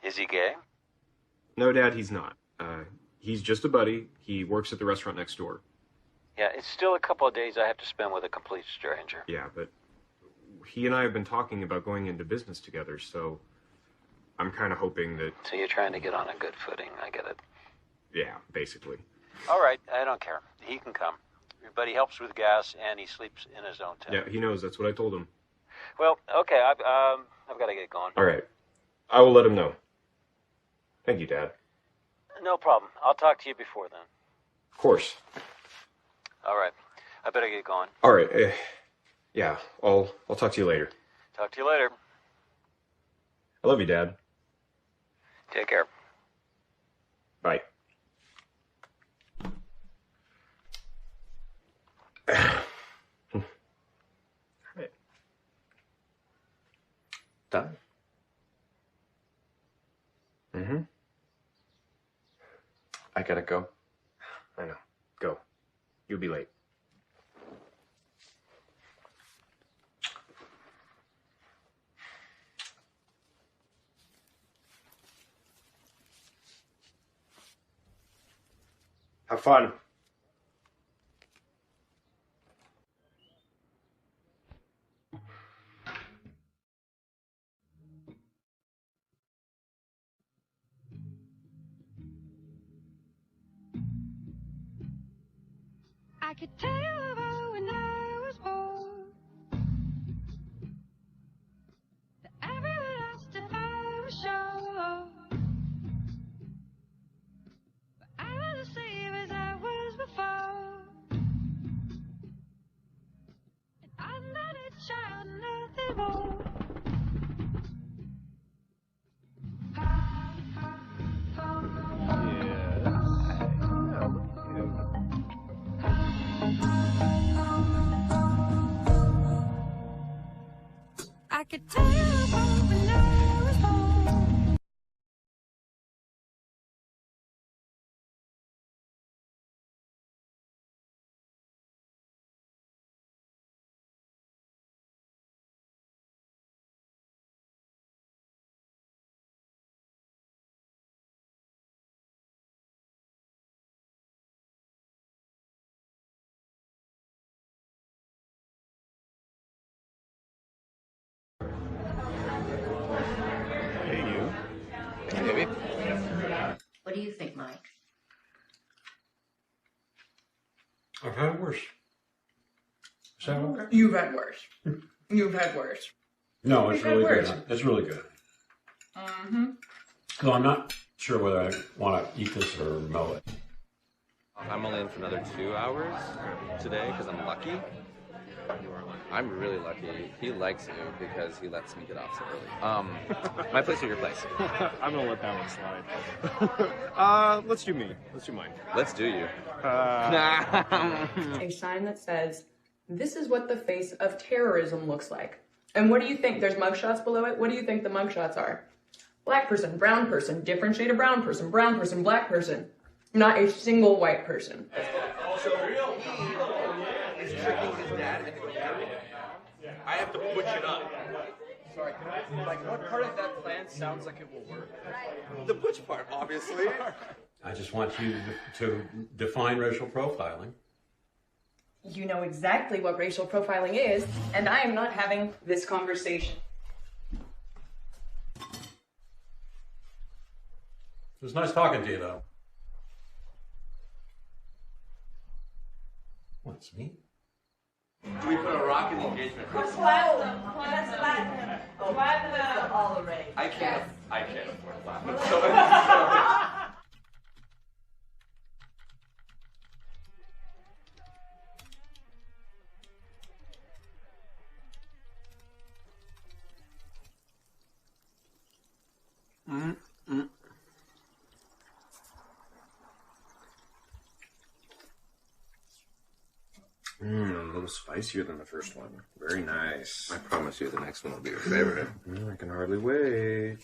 Is he gay? No, Dad, he's not. He's just a buddy. He works at the restaurant next door. Yeah, it's still a couple of days I have to spend with a complete stranger. Yeah, but he and I have been talking about going into business together, so I'm kind of hoping that... So you're trying to get on a good footing, I get it. Yeah, basically. All right, I don't care. He can come. But he helps with gas, and he sleeps in his own tent. Yeah, he knows. That's what I told him. Well, okay, I've got to get going. All right. I will let him know. Thank you, Dad. No problem. I'll talk to you before then. Of course. All right. I better get going. All right. Yeah, I'll talk to you later. Talk to you later. I love you, Dad. Take care. Bye. Right. Done. Mm-hmm. I gotta go. I know. Go. You'll be late. Have fun. I could tell you about when I was born. That everlasting I was sure. But I was the same as I was before. And I'm not a child, nothing more. I could tell you about when I was born. Hey, you. Hey, baby. What do you think, Mike? I've had worse. Is that okay? You've had worse. You've had worse. No, it's You've had really worse. good. It's really good. Mm-hmm. Though I'm not sure whether I want to eat this or mow it. I'm only in for another 2 hours today because I'm lucky. I'm really lucky. He likes you because he lets me get off so early. My place or your place? I'm gonna let that one slide. Let's do me. Let's do mine. Let's do you. A sign that says, "This is what the face of terrorism looks like." And what do you think? There's mugshots below it. What do you think the mugshots are? Black person, brown person, different shade of brown person, black person. Not a single white person. He's tricking his dad into I have to butch it up. Sorry, can I, like, what part of that plan sounds like it will work? The butch part, obviously. I just want you to define racial profiling. You know exactly what racial profiling is, and I am not having this conversation. It was nice talking to you, though. What's me? Do we put a rock in the engagement? Platinum is all the rage. I can't afford platinum. So A little spicier than the first one. Very nice. I promise you the next one will be your favorite. I can hardly wait.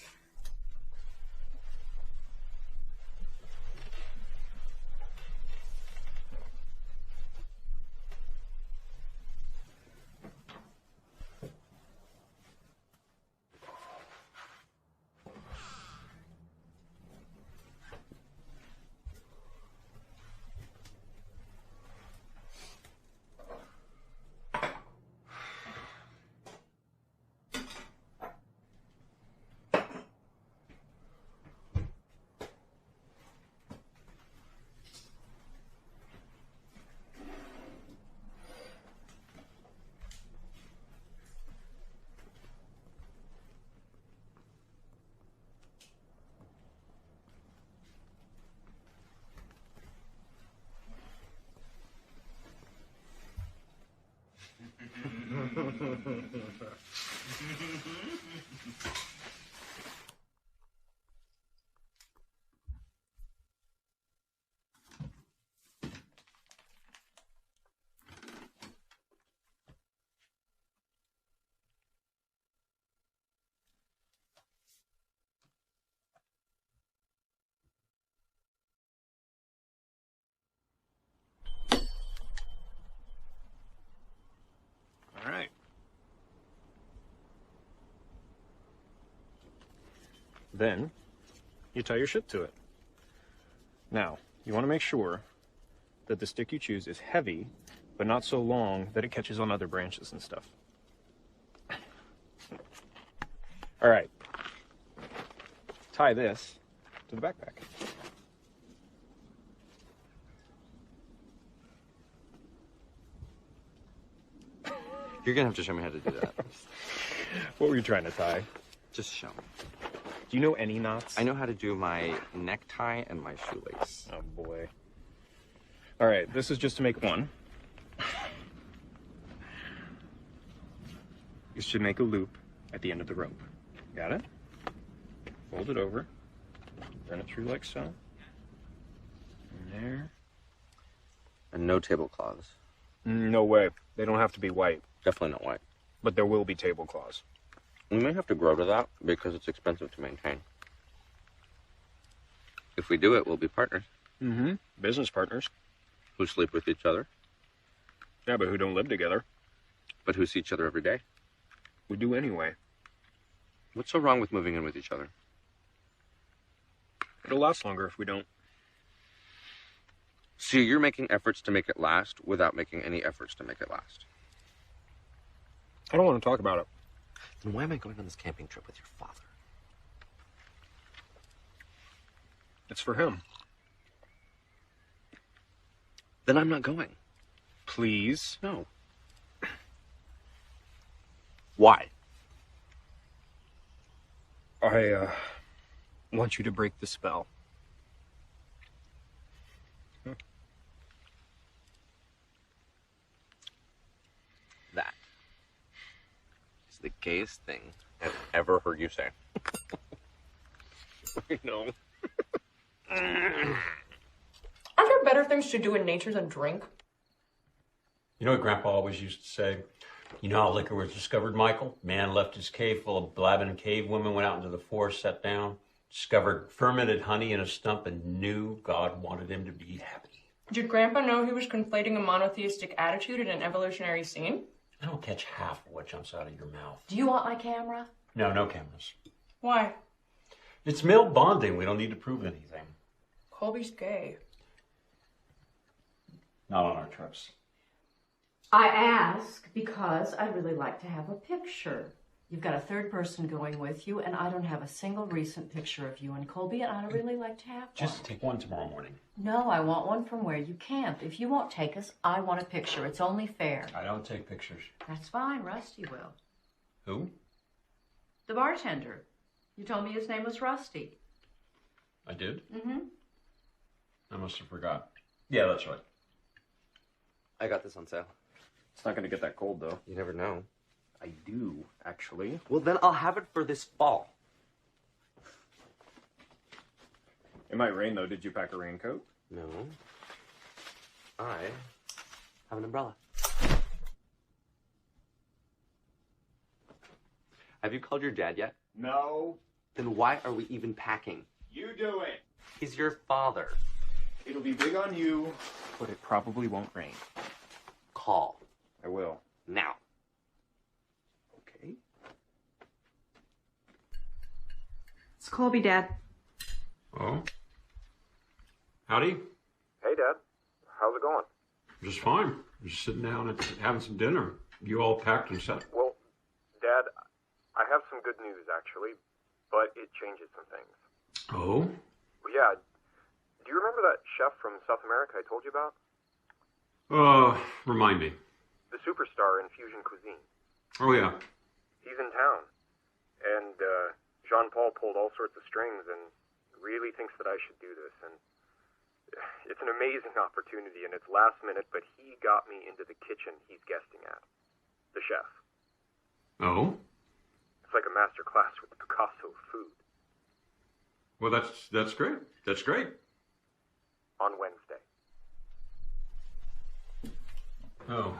All right. Then you tie your ship to it. Now, you want to make sure that the stick you choose is heavy, but not so long that it catches on other branches and stuff. All right. Tie this to the backpack. You're gonna have to show me how to do that. What were you trying to tie? Just show me. Do you know any knots? I know how to do my necktie and my shoelace. Oh boy. All right, this is just to make one. You should make a loop at the end of the rope. Got it? Fold it over. Run it through like so. And there. And no tablecloths. No way. They don't have to be white, Definitely not white. but there will be tablecloths. We may have to grow to that because it's expensive to maintain. If we do it, we'll be partners Mm-hmm. Business partners. who sleep with each other, Yeah, but who don't live together. but who see each other every day. We do anyway. What's so wrong with moving in with each other? It'll last longer if we don't. So you're making efforts to make it last without making any efforts to make it last. I don't want to talk about it. Then why am I going on this camping trip with your father? It's for him. Then I'm not going. Please. No. Why? I want you to break the spell. That is the gayest thing I've ever heard you say. I know. Aren't there better things to do in nature than drink? You know what Grandpa always used to say? You know how liquor was discovered, Michael? Man left his cave full of blabbing cave women, went out into the forest, sat down, discovered fermented honey in a stump, and knew God wanted him to be happy. Did Grandpa know he was conflating a monotheistic attitude and an evolutionary scene? I don't catch half of what jumps out of your mouth. Do you want my camera? No, no cameras. Why? It's male bonding. We don't need to prove anything. Colby's gay. Not on our trips. I ask because I'd really like to have a picture. You've got a third person going with you, and I don't have a single recent picture of you and Colby, and I'd really like to have one. Just take one tomorrow morning. No, I want one from where you camped. If you won't take us, I want a picture. It's only fair. I don't take pictures. That's fine. Rusty will. Who? The bartender. You told me his name was Rusty. I did? Mm-hmm. I must have forgot. Yeah, that's right. I got this on sale. It's not going to get that cold, though. You never know. I do, actually. Well, then I'll have it for this fall. It might rain, though. Did you pack a raincoat? No. I have an umbrella. Have you called your dad yet? No. Then why are we even packing? You do it. He's your father. It'll be big on you, but it probably won't rain. Call. I will. Now. Okay. It's Colby, Dad. Oh? Howdy? Hey, Dad. How's it going? Just fine. Just sitting down and having some dinner. You all packed and set? Well, Dad, I have some good news, actually, but it changes some things. Oh? Well, yeah. Do you remember that chef from South America I told you about? Remind me. The superstar in fusion cuisine. Oh, yeah. He's in town. And Jean-Paul pulled all sorts of strings and really thinks that I should do this. And it's an amazing opportunity, and it's last minute, but he got me into the kitchen he's guesting at. The chef. Oh? It's like a master class with Picasso of food. Well, that's great. That's great. On Wednesday. Oh.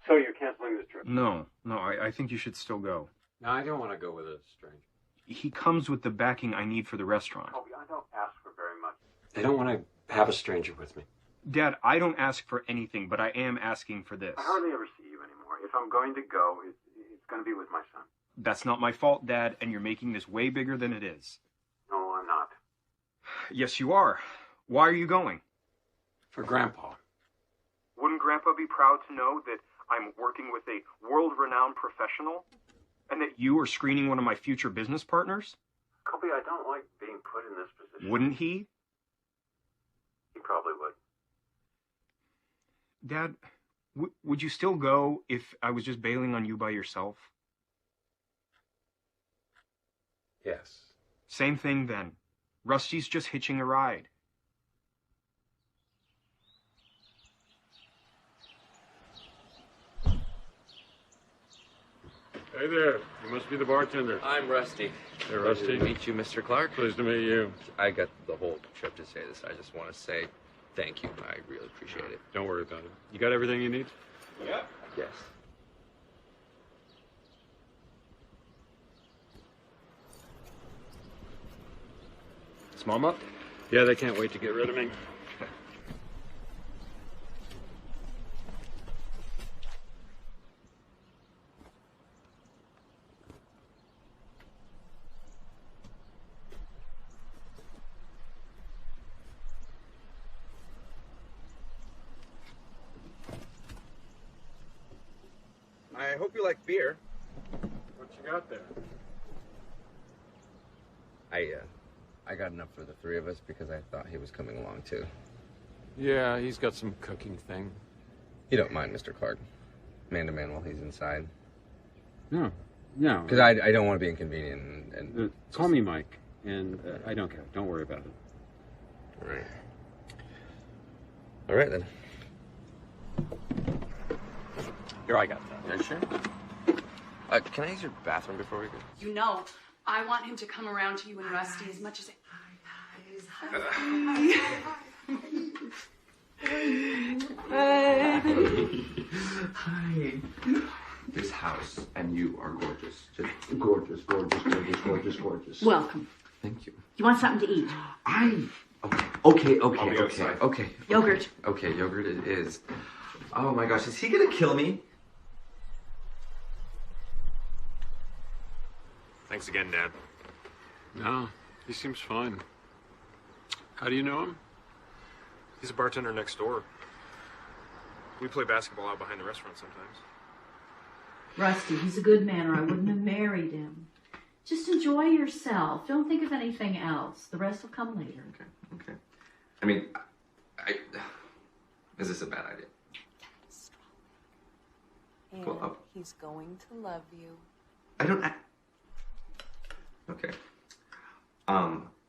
So you're canceling this trip? No, I think you should still go. No, I don't want to go with a stranger. He comes with the backing I need for the restaurant. Colby, I don't ask for very much. I don't want to have a stranger with me. Dad, I don't ask for anything, but I am asking for this. I hardly ever see you anymore. If I'm going to go, it's going to be with my son. That's not my fault, Dad, and you're making this way bigger than it is. No, I'm not. Yes, you are. Why are you going? For Grandpa. Wouldn't Grandpa be proud to know that I'm working with a world-renowned professional? And that you are screening one of my future business partners? Colby, I don't like being put in this position. Wouldn't he? He probably would. Dad, would you still go if I was just bailing on you by yourself? Yes. Same thing then. Rusty's just hitching a ride. Hey there. You must be the bartender. I'm Rusty. Hey, Rusty. Pleased to meet you, Mr. Clark. Pleased to meet you. I got the whole trip to say this. I just want to say thank you. I really appreciate it. Don't worry about it. You got everything you need? Yeah. Yes. Is Mom up? Yeah, they can't wait to get rid of me. I hope you like beer. What you got there? I got enough for the three of us because I thought he was coming along too. Yeah, he's got some cooking thing. You don't mind, Mr. Clark, man to man while he's inside? No. Because I don't want to be inconvenient and call me Mike, and I don't care. Don't worry about it. All right. All right then. Here, I got that. Are you sure? Can I use your bathroom before we go? You know, I want him to come around to you and Rusty as much as Hi. This house and you are gorgeous. Just gorgeous, gorgeous, gorgeous, gorgeous, gorgeous. Welcome. Thank you. You want something to eat? Okay. Yogurt. Okay, yogurt it is. Oh my gosh, is he gonna kill me? Thanks again, Dad. No, he seems fine. How do you know him? He's a bartender next door. We play basketball out behind the restaurant sometimes. Rusty, he's a good man or I wouldn't have married him. Just enjoy yourself. Don't think of anything else. The rest will come later. Okay. I mean, is this a bad idea? And Well, he's going to love you. Okay.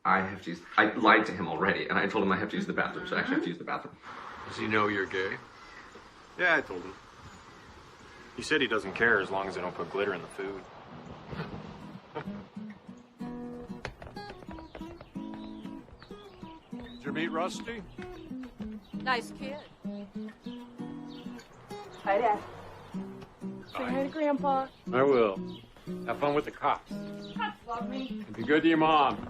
I lied to him already, and I told him I have to use the bathroom, so I actually have to use the bathroom. Does he know you're gay? Yeah, I told him. He said he doesn't care as long as I don't put glitter in the food. Did you meet Rusty? Nice kid. Hi, Dad. Say hi to Grandpa. I will. Have fun with the cops. Cops love me. And be good to your mom.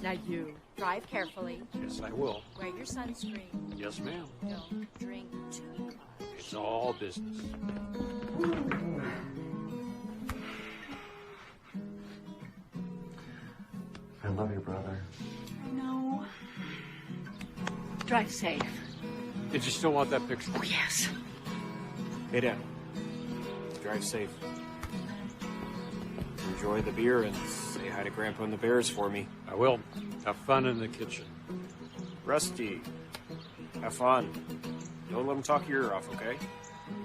Now you drive carefully. Yes, I will. Wear your sunscreen. Yes, ma'am. Don't drink too much. It's all business. I love you, brother. I know. Drive safe. Did you still want that picture? Oh, yes. Hey, Dad. Drive safe. Enjoy the beer and say hi to Grandpa and the Bears for me. I will. Have fun in the kitchen. Rusty, have fun. Don't let them talk your ear off, okay?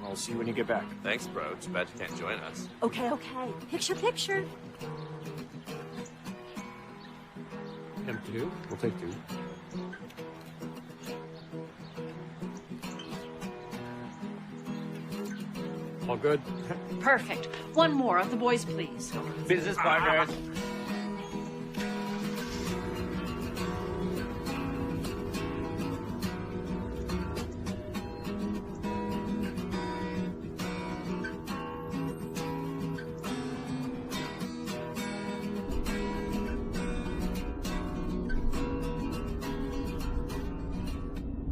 I'll see you when you get back. Thanks, bro. Too bad you can't join us. Okay. Picture. Him too? We'll take two. All good? Perfect. One more of the boys, please. Business partners.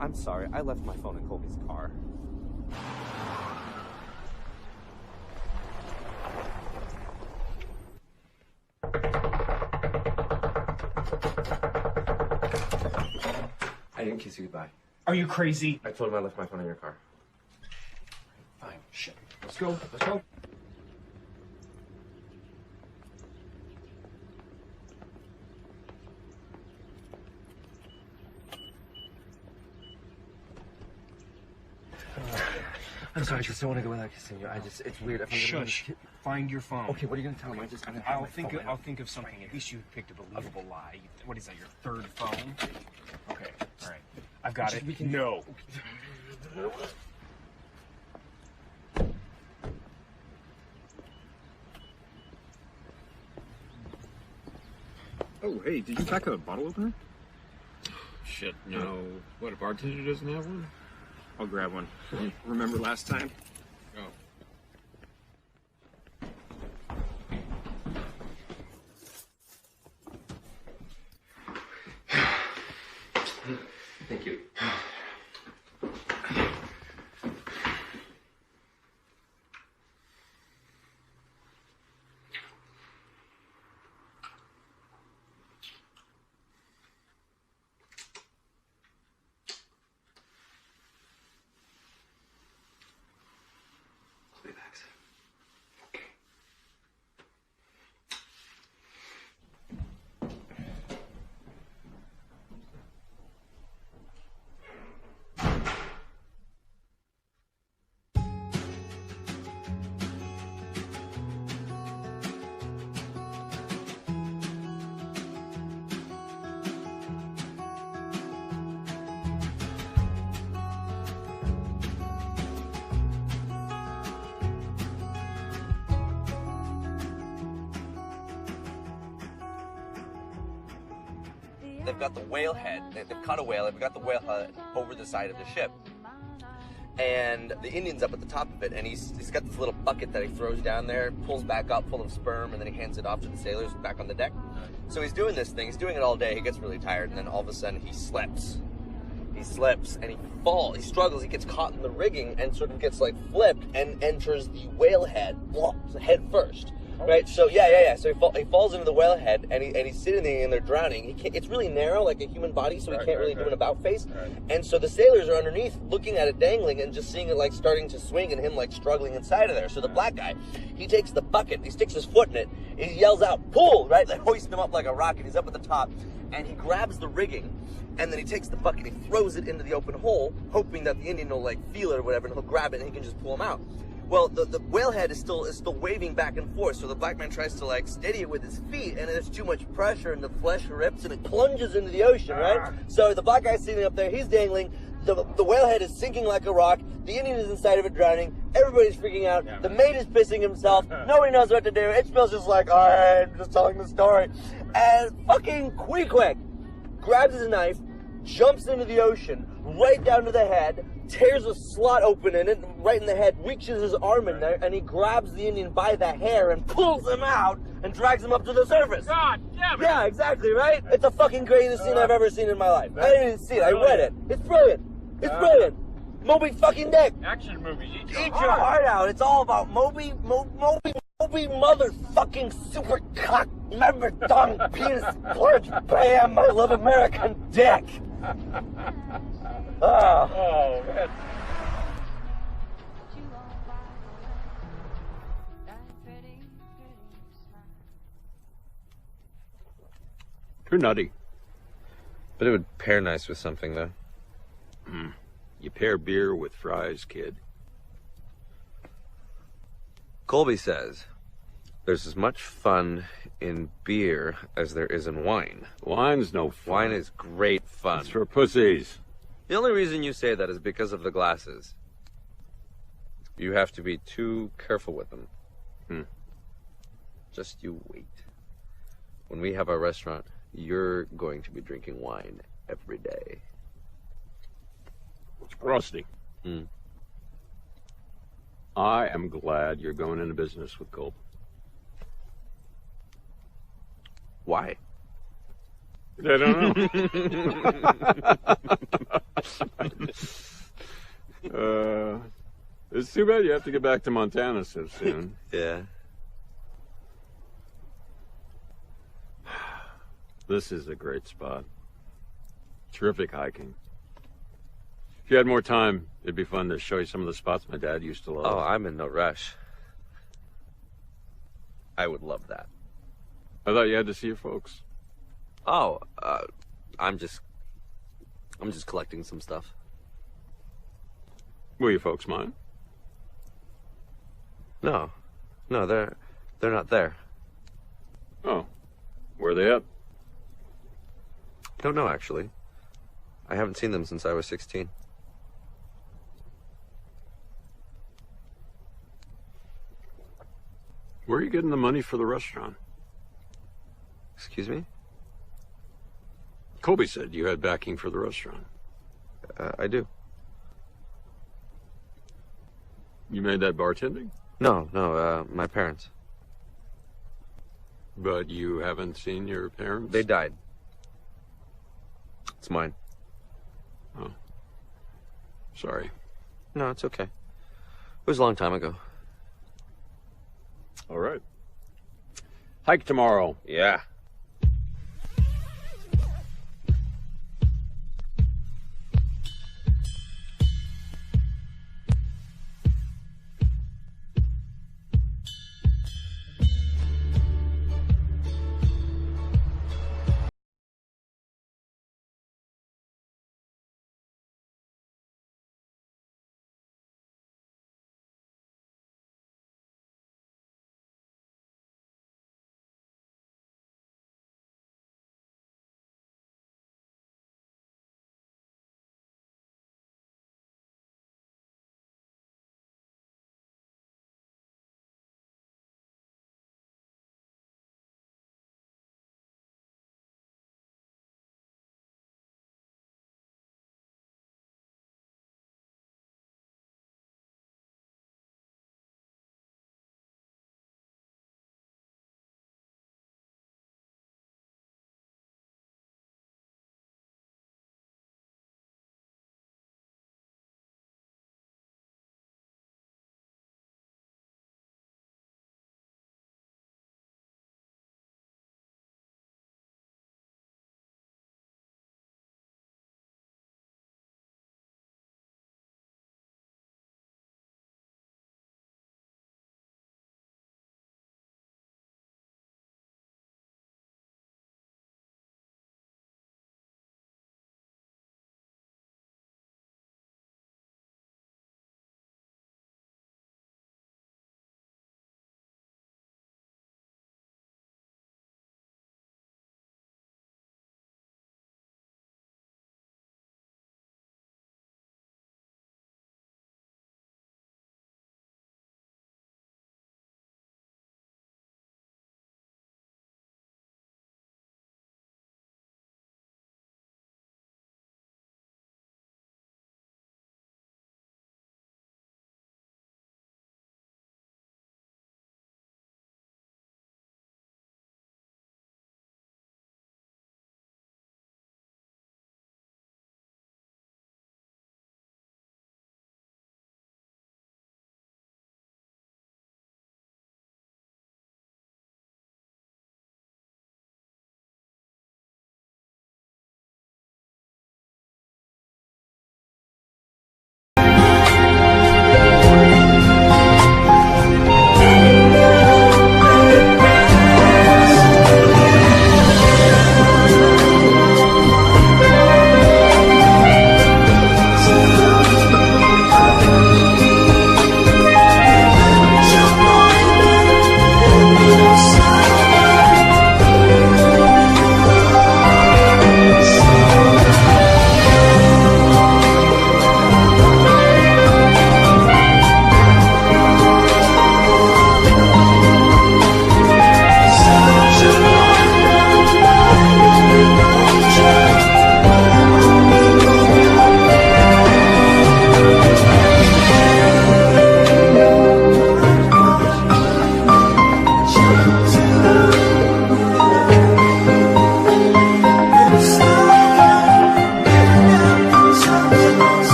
I'm sorry, I left my phone in Colby's car. I didn't kiss you goodbye. Are you crazy? I told him I left my phone in your car. Fine, shit. Let's go, let's go. I'm sorry, I just don't want to go without kissing you. It's weird. If I'm Shush. Find your phone. Okay, what are you gonna tell him? I'll think of something. At least you picked a believable lie. What is that? Your third phone? Okay. All right. I've got it. No. Oh, hey, did you pack a bottle opener? Shit, no. What, a bartender doesn't have one? I'll grab one. Remember last time? Oh. Thank you. Relax. They've got the whale head. They've caught a whale. They've got the whale head over the side of the ship. And the Indian's up at the top of it, and he's got this little bucket that he throws down there, pulls back up full of sperm, and then he hands it off to the sailors back on the deck. So he's doing this thing. He's doing it all day. He gets really tired, and then all of a sudden he slips. He slips, and he falls. He struggles. He gets caught in the rigging and sort of gets like flipped and enters the whale head, head first. Right, so yeah. So he falls into the whale head, and he's sitting there, and they're drowning. It's really narrow, like a human body, so he can't really do an about face. And so the sailors are underneath, looking at it dangling, and just seeing it like starting to swing, and him like struggling inside of there. So the black guy, he takes the bucket, he sticks his foot in it, and he yells out, "Pull!" Right, they hoist him up like a rocket. He's up at the top, and he grabs the rigging, and then he takes the bucket, he throws it into the open hole, hoping that the Indian will like feel it or whatever, and he'll grab it, and he can just pull him out. Well, the whale head is still waving back and forth, so the black man tries to like steady it with his feet, and there's too much pressure, and the flesh rips, and it plunges into the ocean, right? So the black guy's sitting up there, he's dangling, the whale head is sinking like a rock, the Indian is inside of it drowning, everybody's freaking out, the mate is pissing himself, nobody knows what to do, Ishmael's just like, alright, I'm just telling the story, and fucking Queequeg grabs his knife, jumps into the ocean, right down to the head, tears a slot open in it, right in the head, reaches his arm in there, and he grabs the Indian by the hair and pulls him out and drags him up to the surface. God damn it! Yeah, exactly, right? It's the fucking greatest scene I've ever seen in my life. I didn't even see it, I read it. It's brilliant. It's brilliant. Moby fucking Dick. Action movies, eat Eat your heart out. It's all about Moby motherfucking super cock, member, tongue, penis, porridge, bam, I love American dick. Oh, man. You're nutty. But it would pair nice with something, though. You pair beer with fries, kid. Colby says there's as much fun in beer as there is in wine. Wine's no fun. Wine is great fun. It's for pussies. The only reason you say that is because of the glasses. You have to be too careful with them. Just you wait. When we have our restaurant, you're going to be drinking wine every day. Rusty. I am glad you're going into business with Colby. Why? I don't know. It's too bad you have to get back to Montana so soon. Yeah. This is a great spot. Terrific hiking. If you had more time, it'd be fun to show you some of the spots my dad used to love. Oh, I'm in no rush. I would love that. I thought you had to see your folks. Oh, I'm just collecting some stuff. Will your folks mind? No, they're not there. Oh, where are they at? Don't know, actually. I haven't seen them since I was 16. Where are you getting the money for the restaurant? Excuse me? Colby said you had backing for the restaurant. I do. You made that bartending? No, my parents. But you haven't seen your parents? They died. It's mine. Oh. Sorry. No, it's okay. It was a long time ago. All right. Hike tomorrow. Yeah.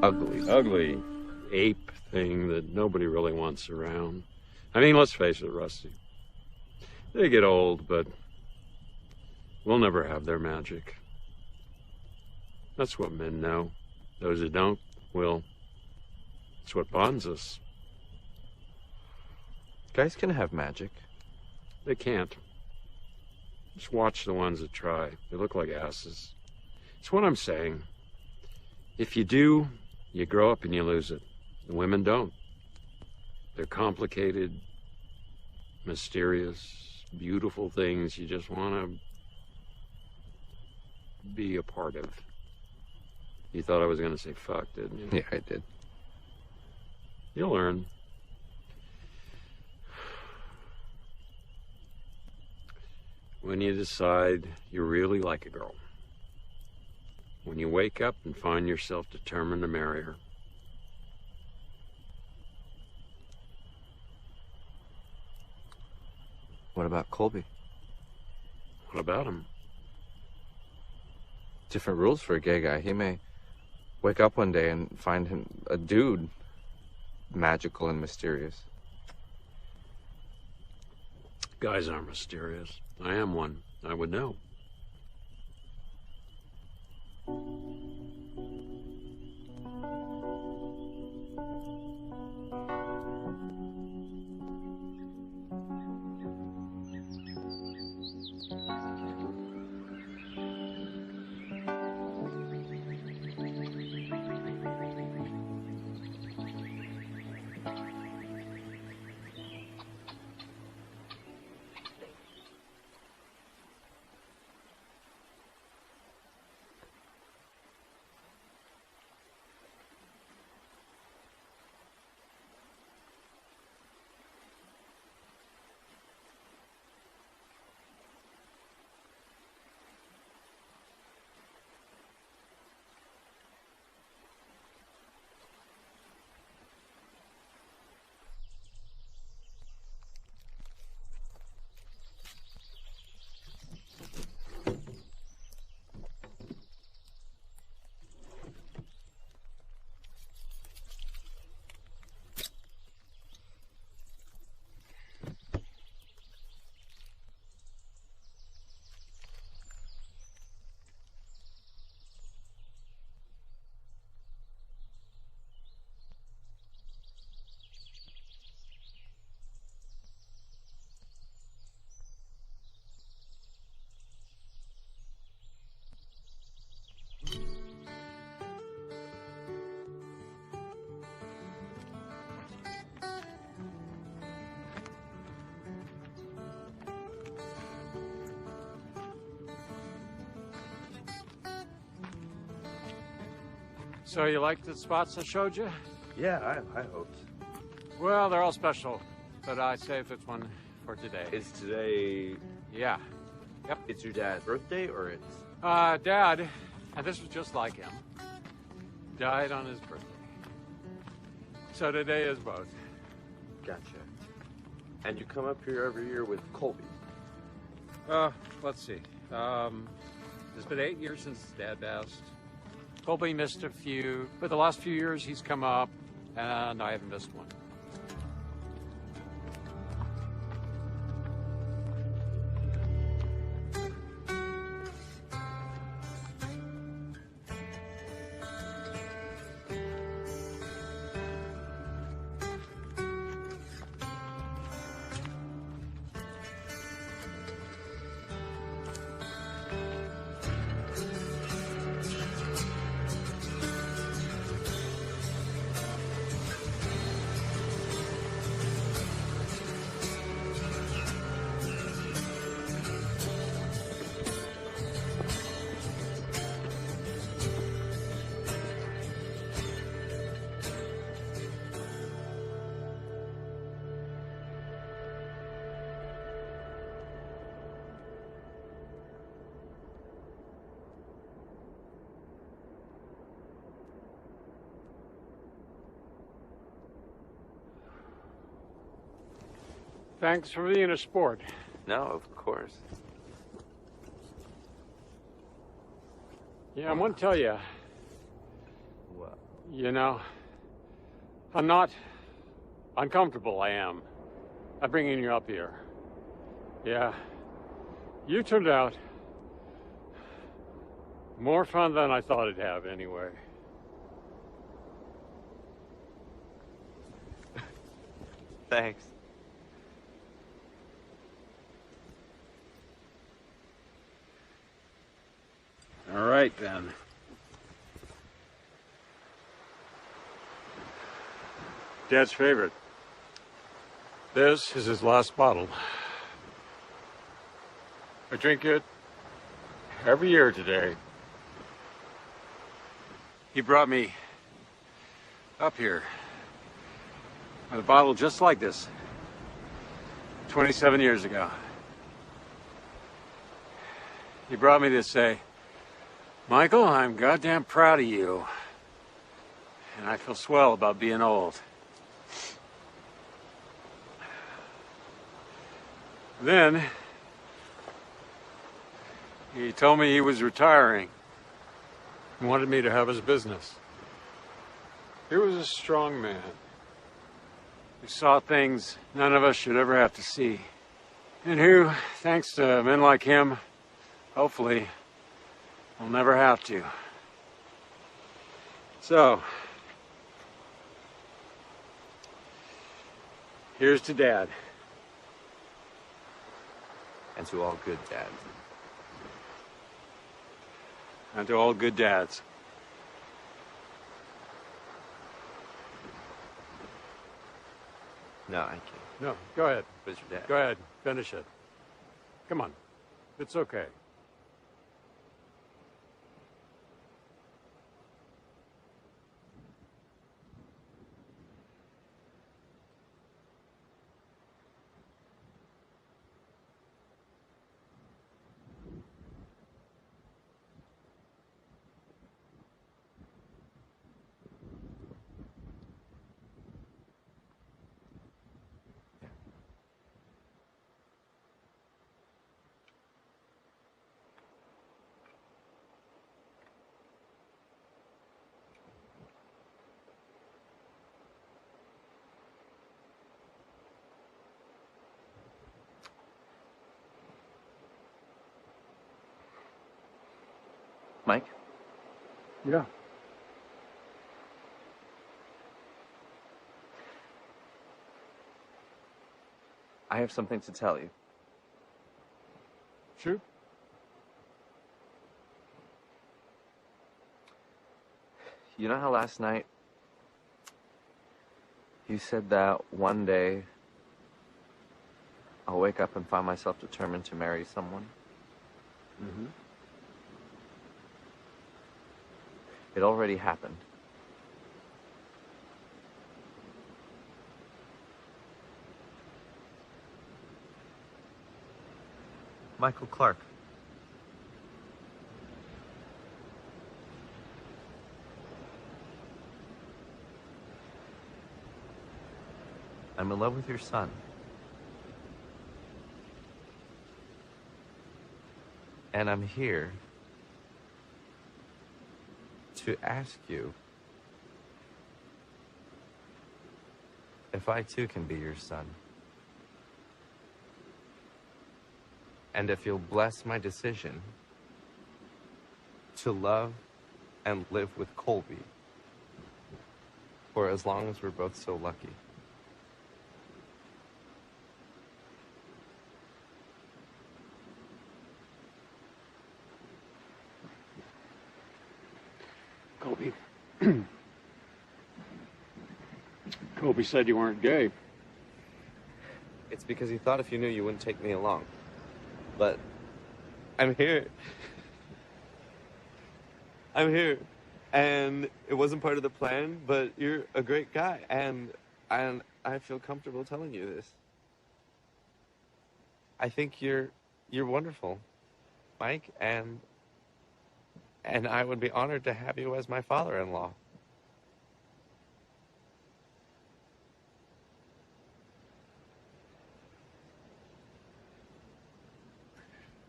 ugly. Ugly ape thing that nobody really wants around. I mean, let's face it, Rusty. They get old, but we'll never have their magic. That's what men know. Those who don't, will. It's what bonds us. Guys can have magic. They can't. Just watch the ones that try. They look like asses. It's what I'm saying. If you do, you grow up and you lose it. The women don't. They're complicated, mysterious, beautiful things you just want to be a part of. You thought I was going to say fuck, didn't you? Yeah, I did. You'll learn. When you decide you really like a girl. When you wake up and find yourself determined to marry her. What about Colby? What about him? Different rules for a gay guy. He may wake up one day and find him a dude, magical and mysterious. Guys aren't mysterious. I am one. I would know. So you like the spots I showed you? Yeah, I hoped. Well, they're all special, but I saved this one for today. Is today... Yeah. Yep. It's your dad's birthday, or it's... Dad, and this was just like him, died on his birthday. So today is both. Gotcha. And you come up here every year with Colby? Let's see. It's been 8 years since Dad passed. Colby missed a few, but the last few years he's come up, and I haven't missed one. Thanks for being a sport. No, of course. Yeah, I'm going to tell you. What? You know, I'm not uncomfortable, I am. I'm bringing you up here. Yeah, you turned out more fun than I thought it'd have anyway. Thanks. All right, then. Dad's favorite. This is his last bottle. I drink it every year today. He brought me up here with a bottle just like this 27 years ago. He brought me to say, Michael, I'm goddamn proud of you. And I feel swell about being old. Then, he told me he was retiring and wanted me to have his business. He was a strong man. He saw things none of us should ever have to see. And who, thanks to men like him, hopefully, will never have to. So, here's to Dad. And to all good dads. And to all good dads. No, I can't. No, go ahead. Where's your dad? Go ahead. Finish it. Come on. It's okay. Mike? Yeah. I have something to tell you. Shoot. You know how last night you said that one day I'll wake up and find myself determined to marry someone? Mm-hmm. It already happened. Michael Clark. I'm in love with your son. And I'm here to ask you if I too can be your son. And if you'll bless my decision to love and live with Colby for as long as we're both so lucky. Colby. Colby said you weren't gay. It's because he thought if you knew, you wouldn't take me along. But I'm here. I'm here. And it wasn't part of the plan, but you're a great guy. And I feel comfortable telling you this. I think you're wonderful, Mike, and I would be honored to have you as my father-in-law.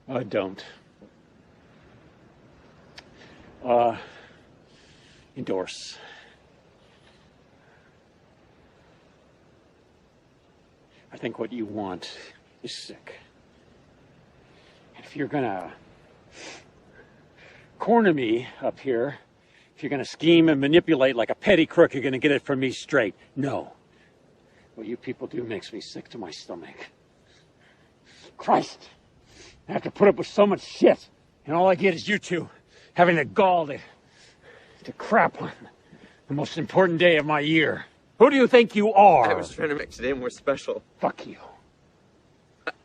I don't. Endorse. I think what you want is sick. And if you're gonna corner me up here, if you're gonna scheme and manipulate like a petty crook, you're gonna get it from me straight. No. What you people do makes me sick to my stomach. Christ! I have to put up with so much shit, and all I get is you two having the gall to crap on the most important day of my year. Who do you think you are? I was trying to make today more special. Fuck you.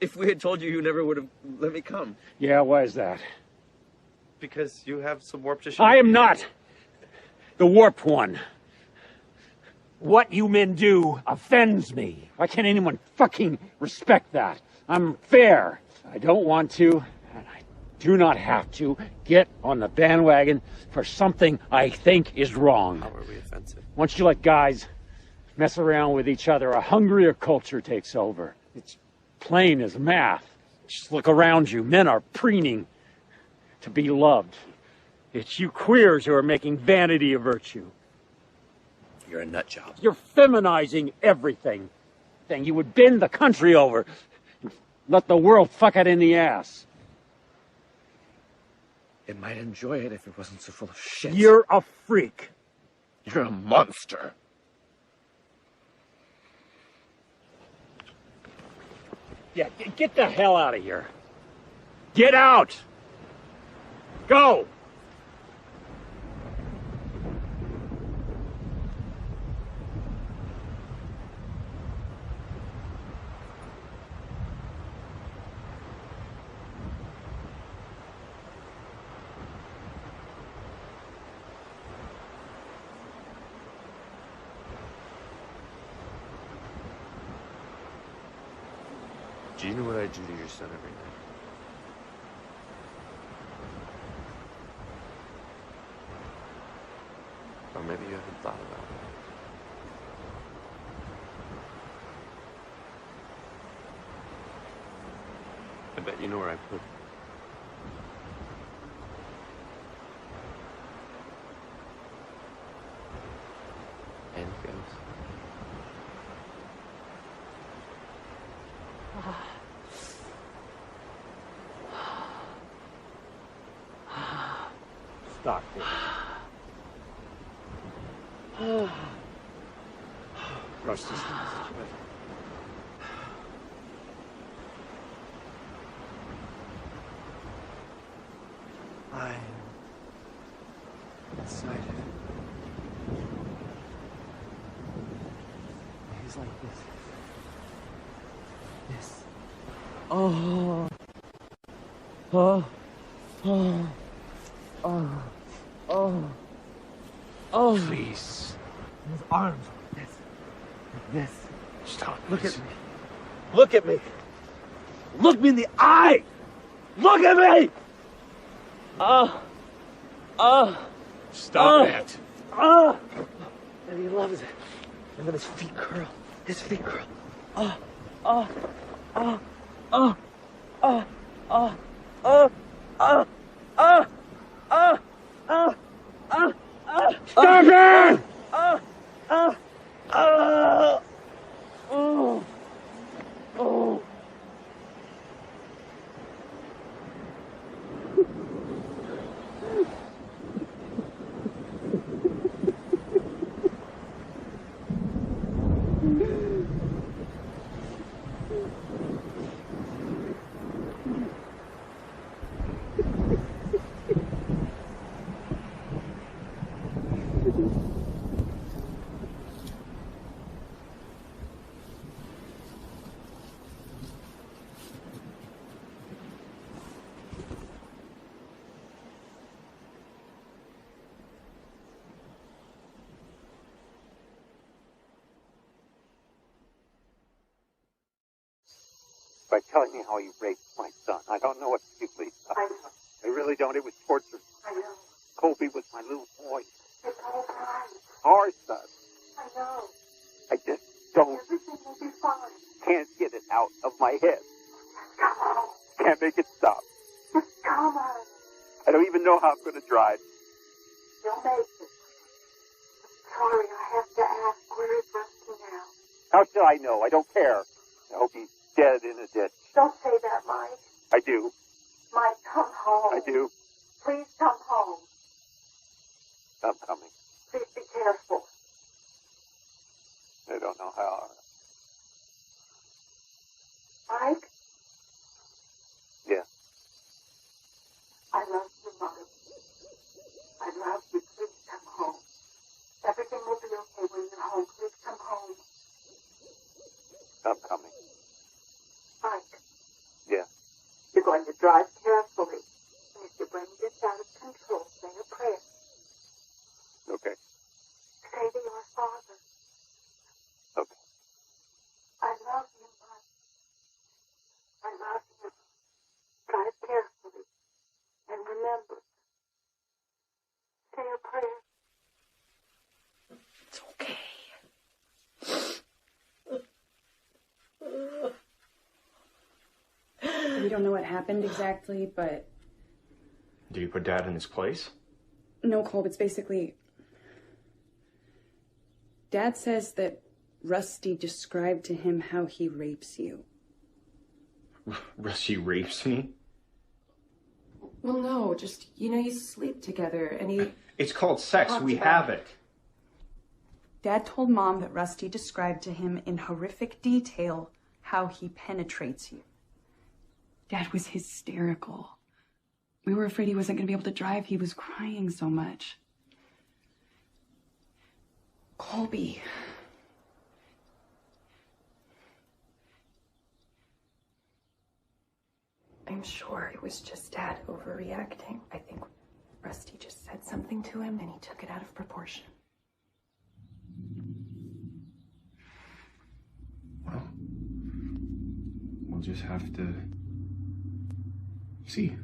If we had told you, you never would have let me come. Yeah, why is that? Because you have some warped tissue. I am not the warped one. What you men do offends me. Why can't anyone fucking respect that? I'm fair. I don't want to, and I do not have to, get on the bandwagon for something I think is wrong. How are we offensive? Once you let guys mess around with each other, a hungrier culture takes over. It's plain as math. Just look around you. Men are preening to be loved. It's you queers who are making vanity a virtue. You're a nut job. You're feminizing everything. Then you would bend the country over. Let the world fuck it in the ass. It might enjoy it if it wasn't so full of shit. You're a freak. You're a monster. Yeah, get the hell out of here. Get out! Go! Do you know what I do to your son every night? Or maybe you haven't thought about it. I bet you know where I put it. Handcuffs. Stop it. Rusty. I'm excited. He's like this. This. Oh. Oh. Oh. Oh. Oh. Oh. Please. His arms like this. Like this. Stop. Look at me. Look at me. Look me in the eye. Look at me. Stop it. And he loves it. And then his feet curl. His feet curl. Stop it! By telling me how you raped my son. I don't know what to do, Lisa. I know. I really don't. It was torture. I know. Colby was my little boy. It's all right. Our son. I know. I just don't. Everything will be fine. Can't get it out of my head. Come on. Can't make it stop. Just come on. I don't even know how I'm going to drive. You'll make it. Sorry, I have to ask, where is Rusty now? How should I know? I don't care. hope he's dead in a ditch. Don't say that, Mike. I do. Mike, come home. I do. Please come home. I'm coming. Please be careful. I don't know how. Mike? Yeah. I love you, Mike. I love you. Please come home. Everything will be okay when you're home. Please come home. I'm coming. Mike, Yeah. you're going to drive carefully. And if your brain gets out of control, say a prayer. Okay. Say to your father, Okay. I love you, Mike. I love you. Drive carefully. And remember, say a prayer. It's okay. We don't know what happened exactly, but Did you put Dad in his place? no, Colb, it's basically... Dad says that Rusty described to him how he rapes you. Rusty rapes me? Well, no, just, you sleep together, and he... It's called sex. Talked We about- have it. Dad told Mom that Rusty described to him in horrific detail how he penetrates you. Dad was hysterical. We were afraid he wasn't going to be able to drive. He was crying so much. Colby. I'm sure it was just Dad overreacting. I think Rusty just said something to him, and he took it out of proportion. Well, we'll just have to see.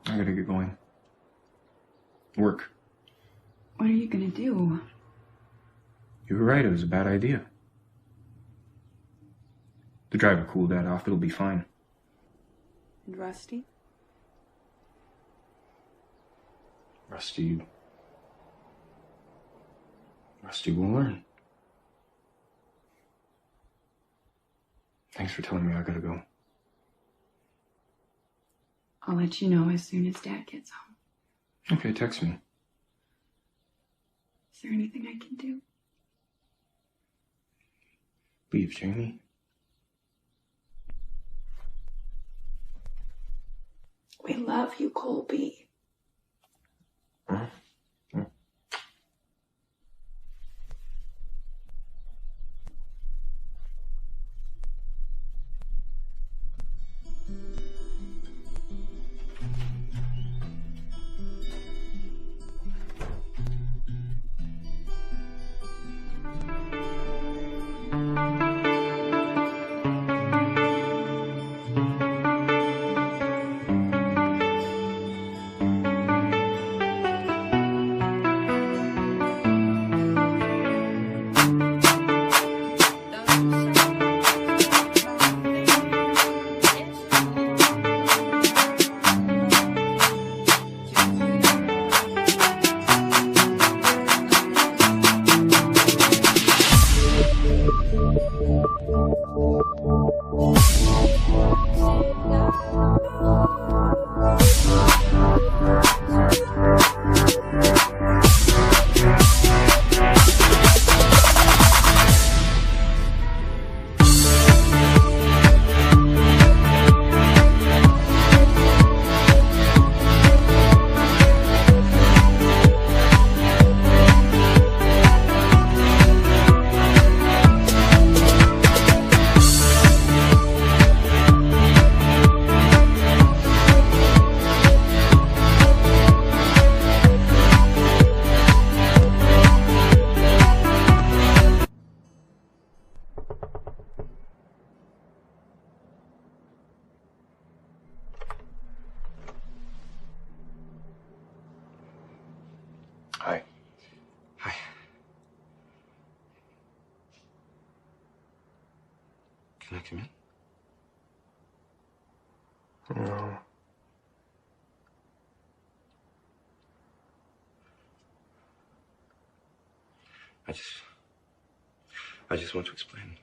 I gotta get going. Work. What are you going to do? You were right, it was a bad idea. The driver cooled that off, it'll be fine. And Rusty? Rusty will learn. Thanks for telling me I gotta go. I'll let you know as soon as Dad gets home. Okay, text me. Is there anything I can do? Leave, Jamie. We love you, Colby. Hi. Can I come in? No. I just want to explain.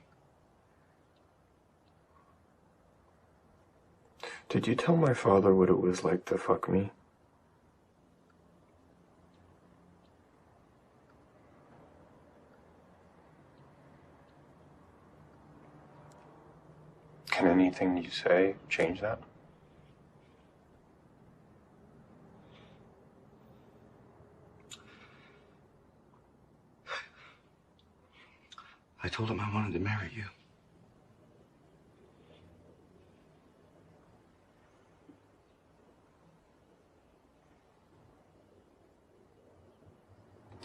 Did you tell my father what it was like to fuck me? Can anything you say change that? I told him I wanted to marry you.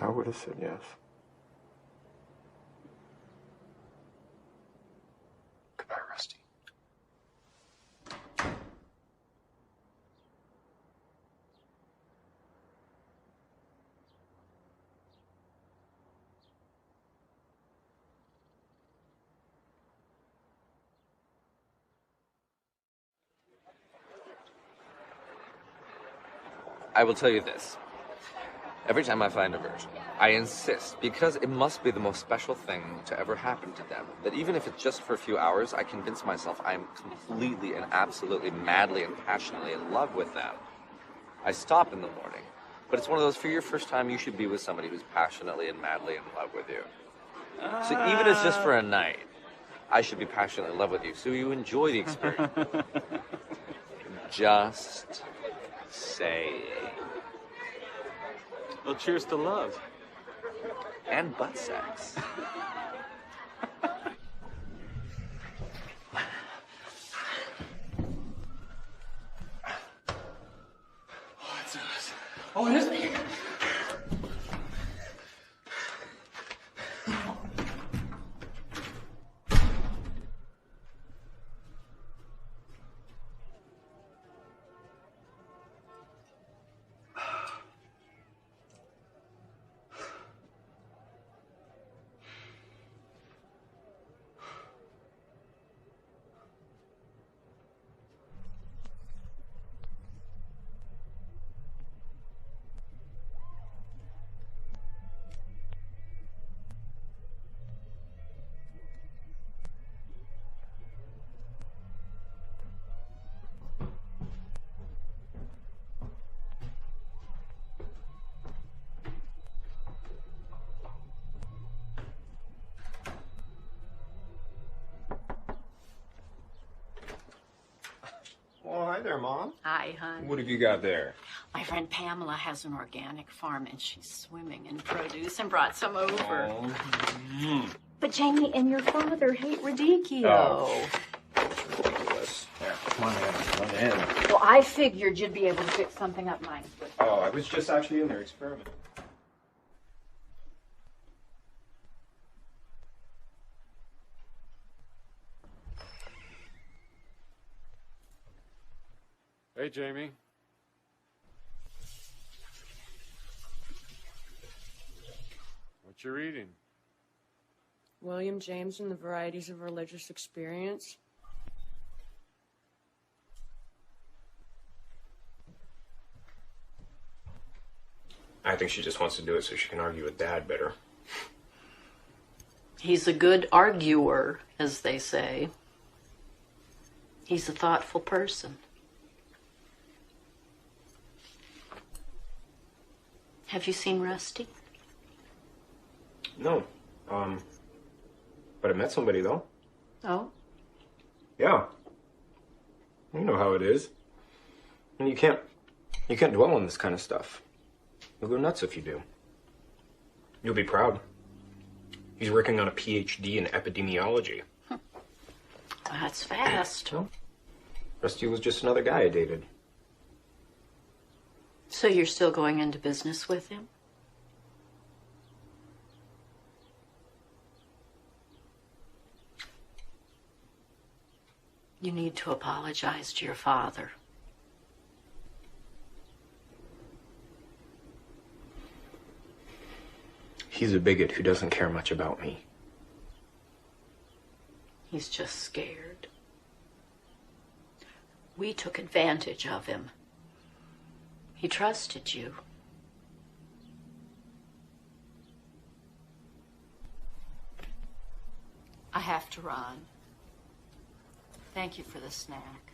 I would have said yes. Goodbye, Rusty. I will tell you this. Every time I find a virgin, I insist, because it must be the most special thing to ever happen to them, that even if it's just for a few hours, I convince myself I am completely and absolutely madly and passionately in love with them. I stop in the morning, but it's one of those, for your first time, you should be with somebody who's passionately and madly in love with you. So even if it's just for a night, I should be passionately in love with you, so you enjoy the experience. Just say. Well, cheers to love. And butt sex. Oh, it is me. Oh, hi there, Mom. Hi, hon. What have you got there? My friend Pamela has an organic farm and she's swimming in produce and brought some over. Oh. But Jamie and your father hate radicchio. Oh. Ridiculous. Yeah, come on in. Come on in. Well, I figured you'd be able to fix something up nice with Oh, I was just actually in there experimenting. Hey, Jamie. What you reading? William James and the Varieties of Religious Experience. I think she just wants to do it so she can argue with Dad better. He's a good arguer, as they say. He's a thoughtful person. Have you seen Rusty? No. But I met somebody, though. Oh? Yeah. You know how it is. And you can't dwell on this kind of stuff. You'll go nuts if you do. You'll be proud. He's working on a PhD in epidemiology. That's fast. Well, Rusty was just another guy I dated. So you're still going into business with him? You need to apologize to your father. He's a bigot who doesn't care much about me. He's just scared. We took advantage of him. He trusted you. I have to run. Thank you for the snack.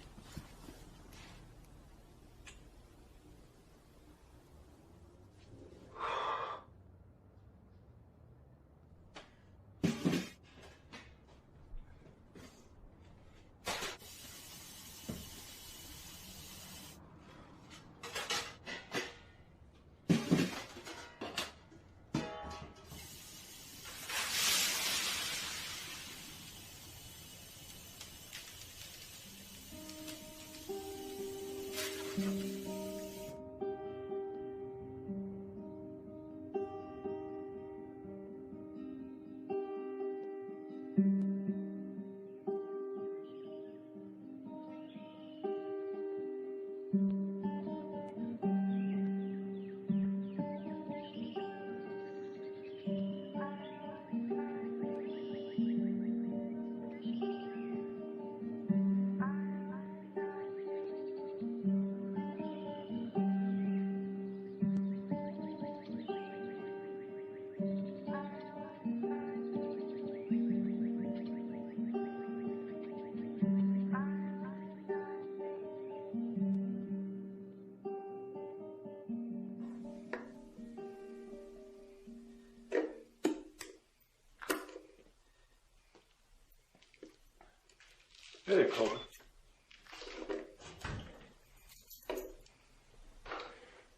Hey there, Colby.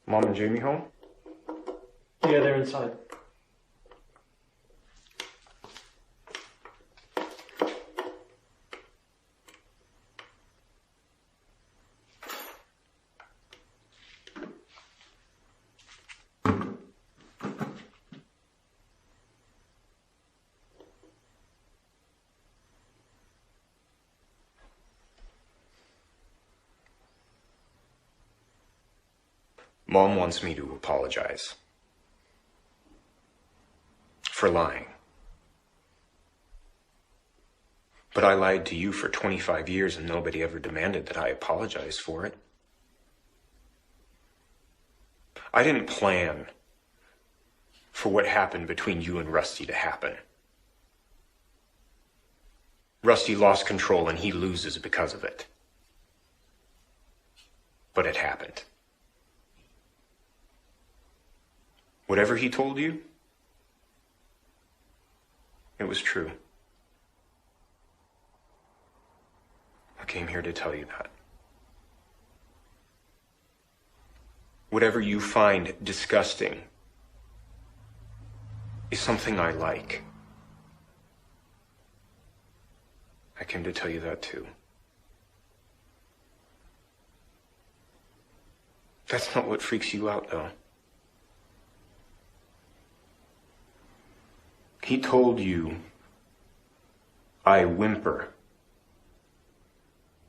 Mom and Jamie home? Yeah, they're inside. Mom wants me to apologize for lying. But I lied to you for 25 years and nobody ever demanded that I apologize for it. I didn't plan for what happened between you and Rusty to happen. Rusty lost control and he loses because of it. But it happened. Whatever he told you, it was true. I came here to tell you that. Whatever you find disgusting is something I like. I came to tell you that too. That's not what freaks you out, though. He told you I whimper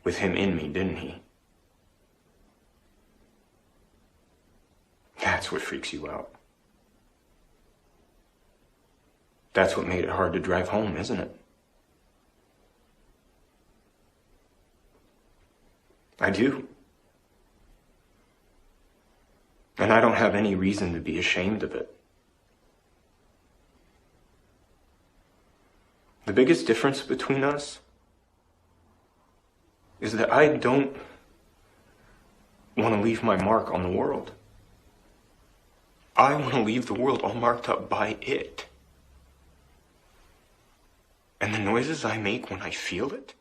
with him in me, didn't he? That's what freaks you out. That's what made it hard to drive home, isn't it? I do. And I don't have any reason to be ashamed of it. The biggest difference between us is that I don't want to leave my mark on the world. I want to leave the world all marked up by it. And the noises I make when I feel it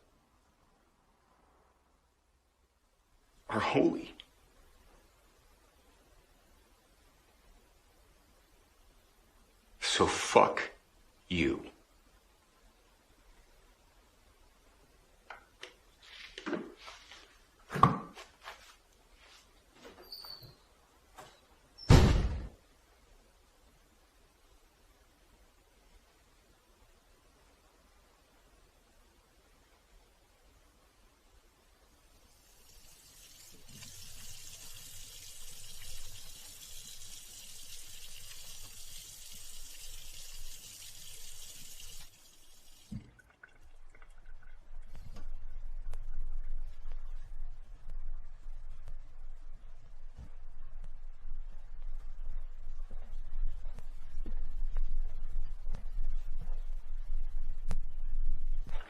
are holy. So fuck you.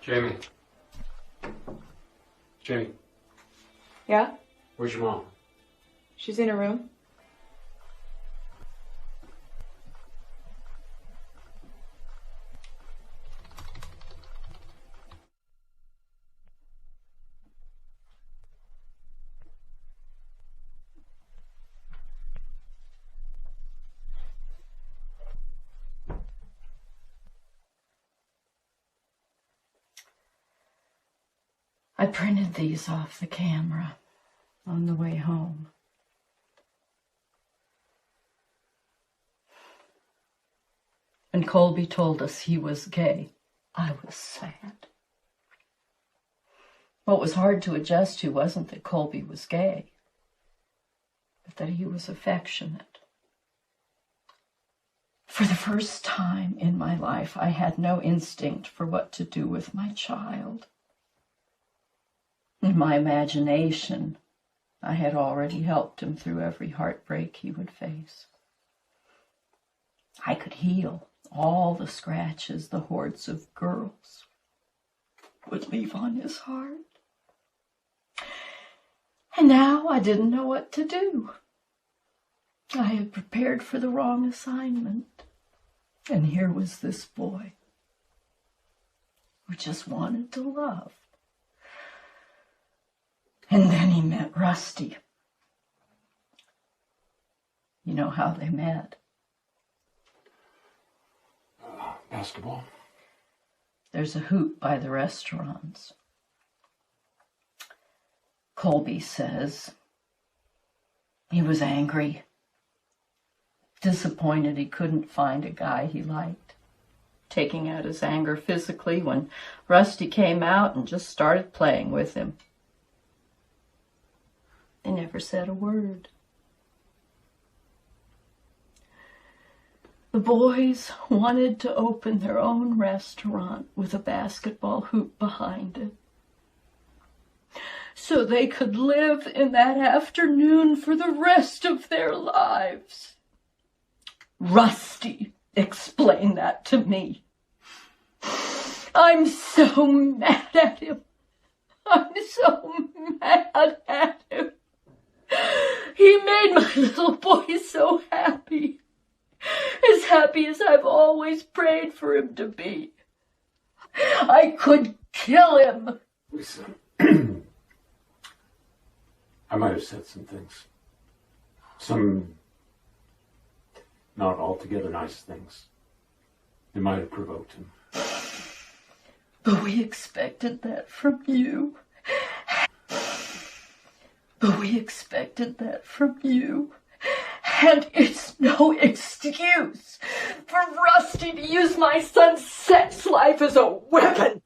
Jamie. Jamie, Yeah? where's your mom? She's in her room. I printed these off the camera on the way home. When Colby told us he was gay, I was sad. What was hard to adjust to wasn't that Colby was gay, but that he was affectionate. For the first time in my life, I had no instinct for what to do with my child. In my imagination, I had already helped him through every heartbreak he would face. I could heal all the scratches the hordes of girls would leave on his heart. And now I didn't know what to do. I had prepared for the wrong assignment. And here was this boy who just wanted to love. And then he met Rusty. You know how they met? Basketball. There's a hoop by the restaurants. Colby says he was angry, disappointed he couldn't find a guy he liked, taking out his anger physically when Rusty came out and just started playing with him. They never said a word. The boys wanted to open their own restaurant with a basketball hoop behind it, so they could live in that afternoon for the rest of their lives. Rusty explained that to me. I'm so mad at him. I'm so mad at him. He made my little boy so happy. As happy as I've always prayed for him to be. I could kill him. Lisa, I might have said some things. Some not altogether nice things. It might have provoked him. But we expected that from you. But we expected that from you. And it's no excuse for Rusty to use my son's sex life as a weapon.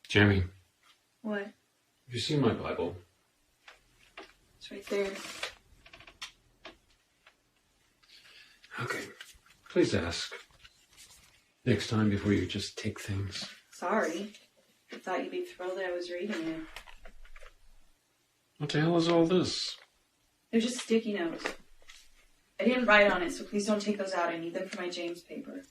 Jamie, What? have you seen my Bible? It's right there. Okay. Please ask. Next time before you just take things. Sorry. I thought you'd be thrilled that I was reading it. What the hell is all this? They're just sticky notes. I didn't write on it, so please don't take those out. I need them for my James paper.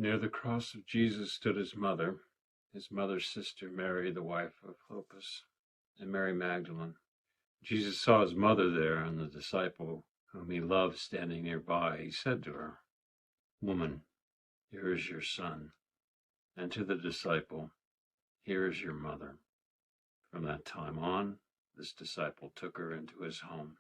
Near the cross of Jesus stood his mother's sister Mary, the wife of Clopas, and Mary Magdalene. Jesus saw his mother there and the disciple whom he loved standing nearby. He said to her, "Woman, here is your son." And to the disciple, "Here is your mother." From that time on, this disciple took her into his home.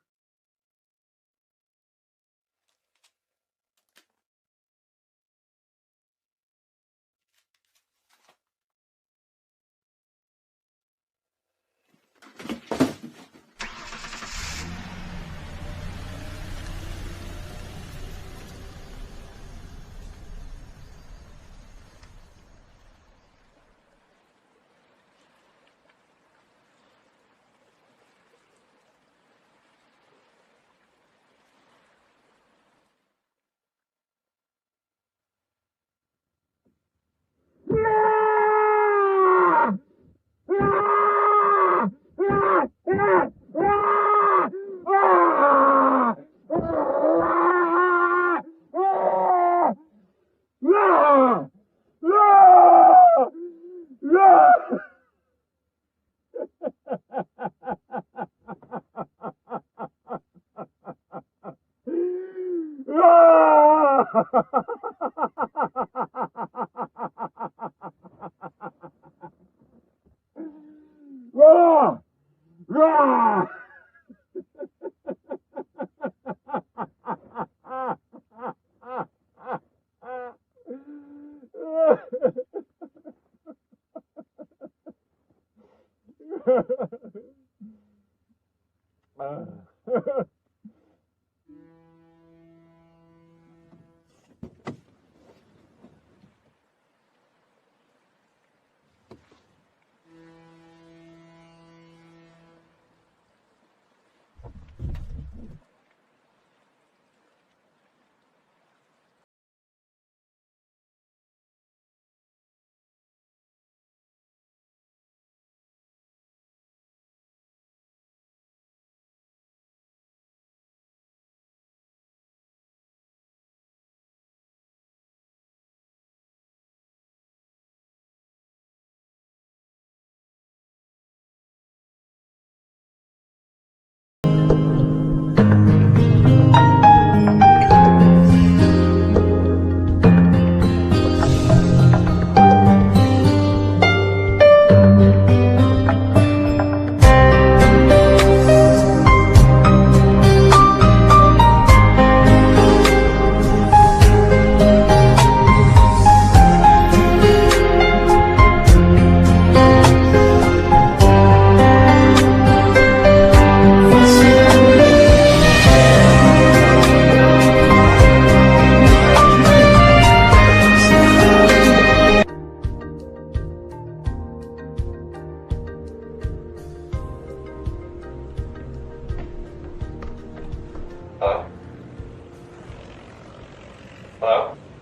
Hello?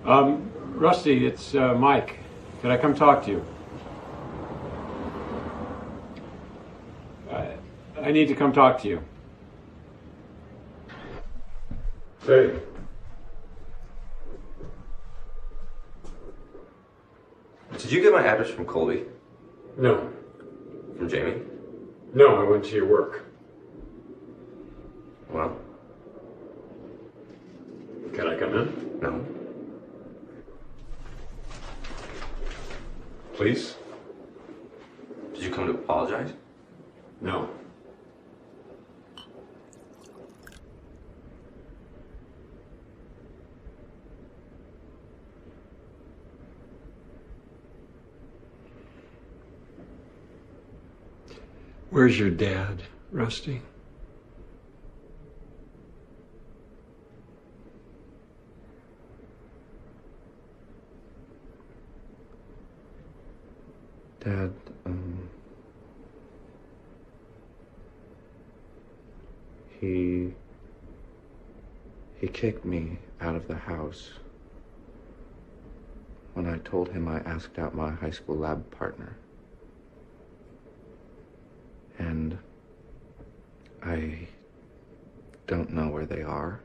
Hello? Rusty, it's Mike. Could I come talk to you? I need to come talk to you. Hey. Did you get my address from Colby? No. From Jamie? No, I went to your work. Well? Can I come in? No. Please? Did you come to apologize? No. Where's your dad, Rusty? Dad, he kicked me out of the house when I told him I asked out my high school lab partner. And I don't know where they are,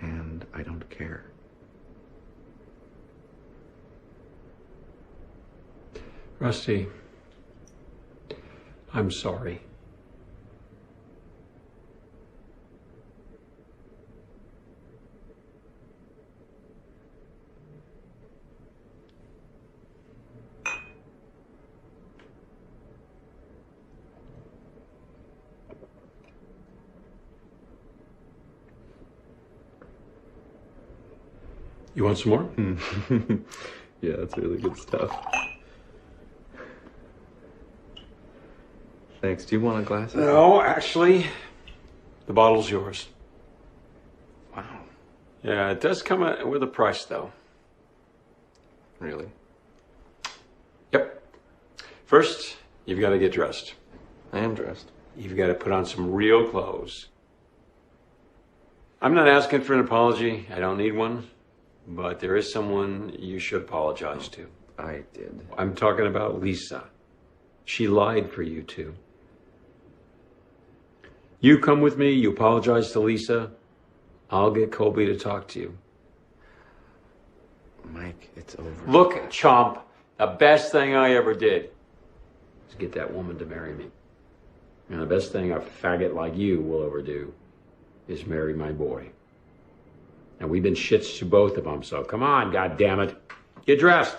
and I don't care. Rusty, I'm sorry. You want some more? Yeah, that's really good stuff. Thanks. Do you want a glass? No, actually, the bottle's yours. Wow. Yeah, it does come with a price, though. Really? Yep. First, you've got to get dressed. I am dressed. You've got to put on some real clothes. I'm not asking for an apology. I don't need one. But there is someone you should apologize to. I did. I'm talking about Lisa. She lied for you two. You come with me, you apologize to Lisa. I'll get Colby to talk to you. Mike, it's over. Look, chomp, the best thing I ever did is get that woman to marry me. And the best thing a faggot like you will ever do is marry my boy. And we've been shits to both of them, so come on, goddammit. Get dressed.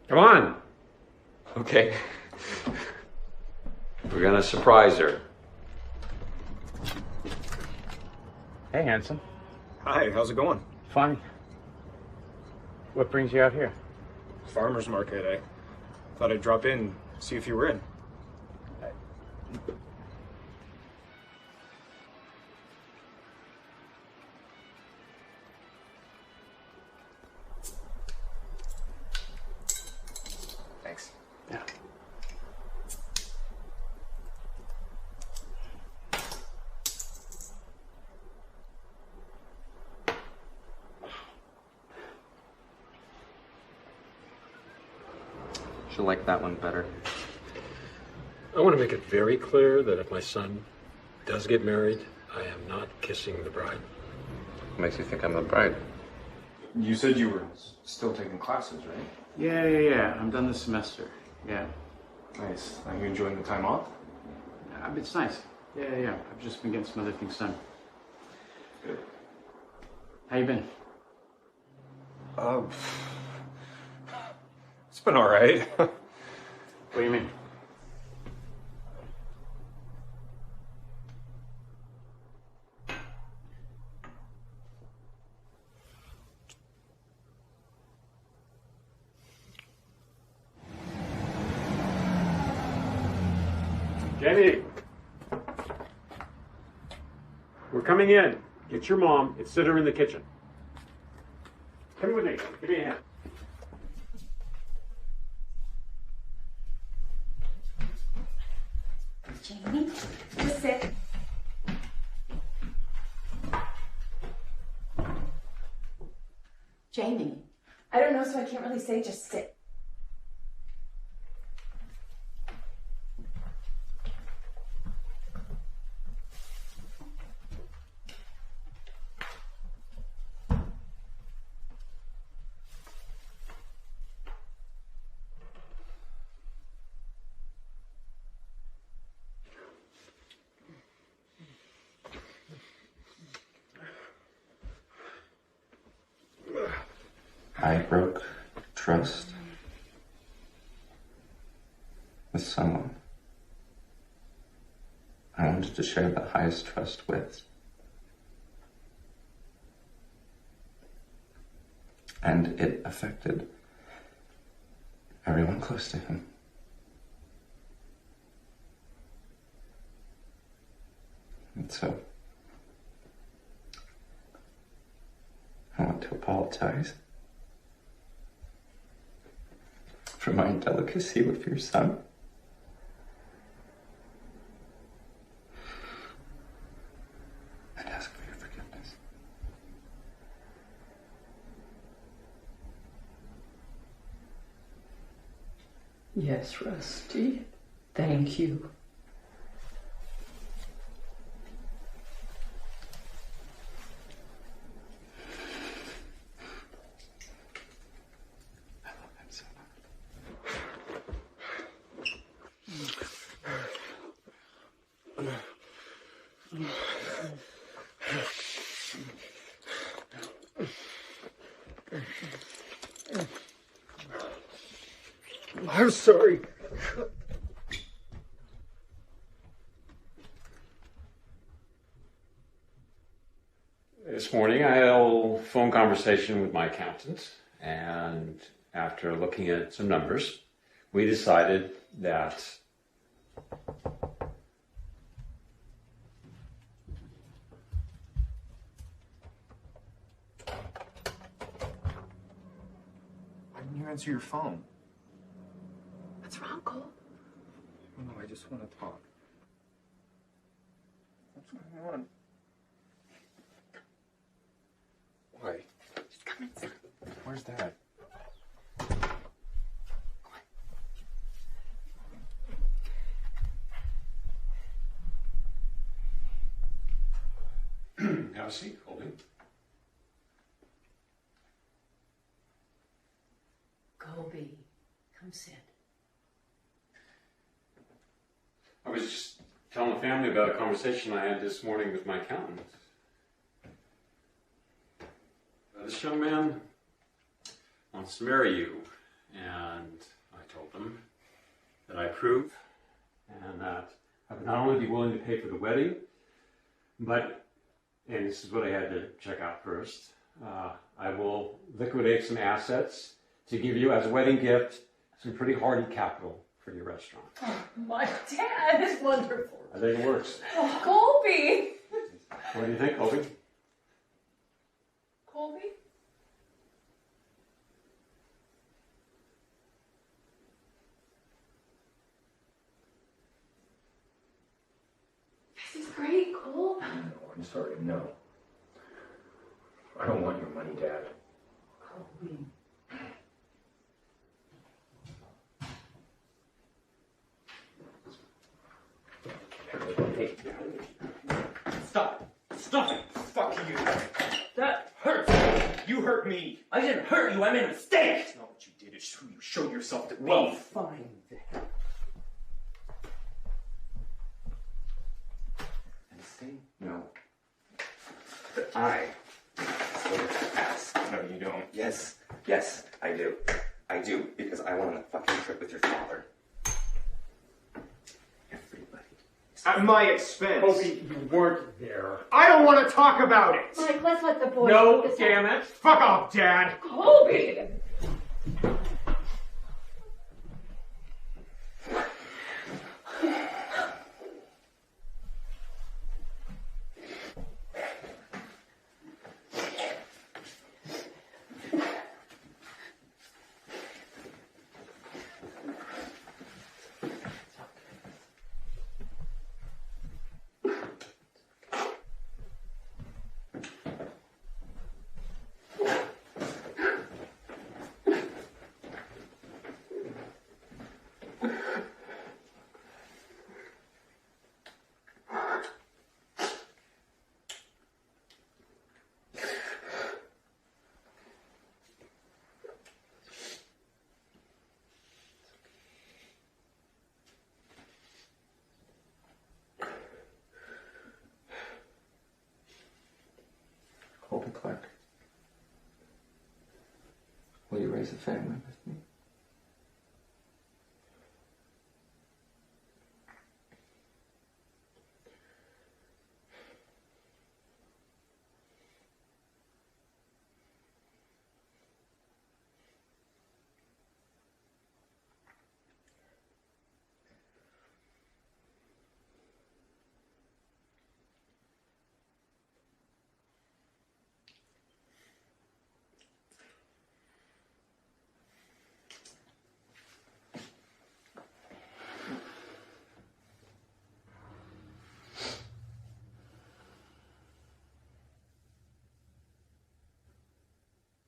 Come on. Okay. We're gonna surprise her. Hey, handsome. Hi, how's it going? Fine. What brings you out here? Farmer's market. I thought I'd drop in, see if you were in. Thanks. Yeah. She'll like that one better. I want to make it very clear that if my son does get married, I am not kissing the bride. What makes you think I'm the bride? You said you were still taking classes, right? Yeah. I'm done this semester. Yeah. Nice. Are you enjoying the time off? It's nice. Yeah. I've just been getting some other things done. Good. How you been? It's been all right. What do you mean? Jamie! We're coming in. Get your mom and sit her in the kitchen. Come with me. Give me a hand. Jamie, just sit. Jamie, I don't know, so I can't really say just sit. I broke trust with someone I wanted to share the highest trust with. And it affected everyone close to him. And so, I want to apologize for my indelicacy with your son. And ask for your forgiveness. Yes, Rusty. Thank you. I'm sorry. This morning I had a phone conversation with my accountant, and after looking at some numbers, we decided that Why didn't you answer your phone? What's wrong, Cole? Oh, no, I just want to talk. What's going on? Why? Just come inside. Where's Dad? have a seat, Colby. Colby, come sit. I was just telling the family about a conversation I had this morning with my accountant. This young man wants to marry you, and I told him that I approve, and that I would not only be willing to pay for the wedding, but, and this is what I had to check out first, I will liquidate some assets to give you as a wedding gift some pretty hardy capital for your restaurant. Oh, my dad is wonderful. I think it works. Oh, Colby. What do you think, Colby? Colby? This is great, Cole. No, I'm sorry, no. I don't want your money, Dad. Colby. Hey, stop. Stop it. Fuck you. That hurts. You hurt me. I didn't hurt you. I made a mistake. That's not what you did. It's who you showed yourself to be. Well, fine then. And see? No. But I still get to ask. No, you don't. Yes, I do. I do, because I went on a fucking trip with your father. Everybody. At my expense. Colby, you weren't there. I don't want to talk about it. Mike, let's let the boys No, focus damn on- it. Fuck off, Dad. Colby! Colby Clark. Will you raise a family with me?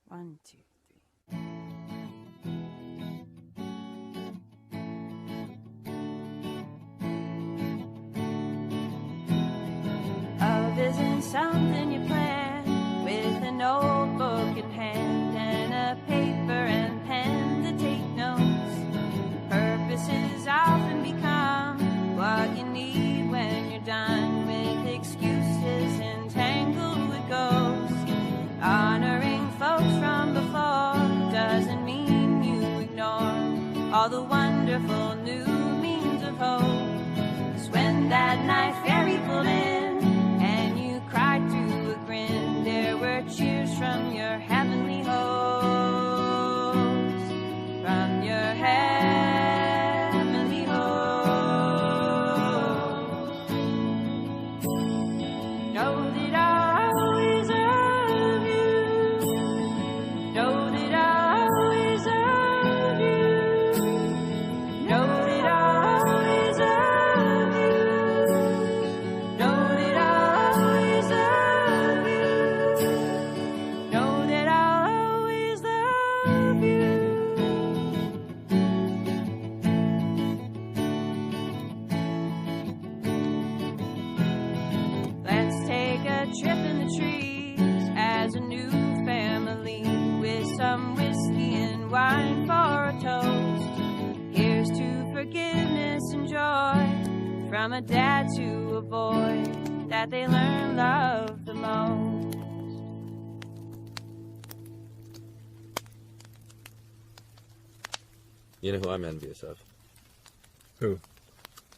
One, two, three. Love isn't something you plan with a notebook in hand and a paper and pen to take notes. Purposes often become what you need when you're done with excuses entangled with ghosts. Honoring folks from before Know that I'll always love you. Know that I'll always love you. Know that I'll always love you. Know that I'll always love you. Know that I'll always love you. Let's take a trip in the trees as a new family with some whiskey and wine for a toast. Here's to forgiveness and joy from a dad to a boy that they learn love the most. You know who I'm envious of? Who?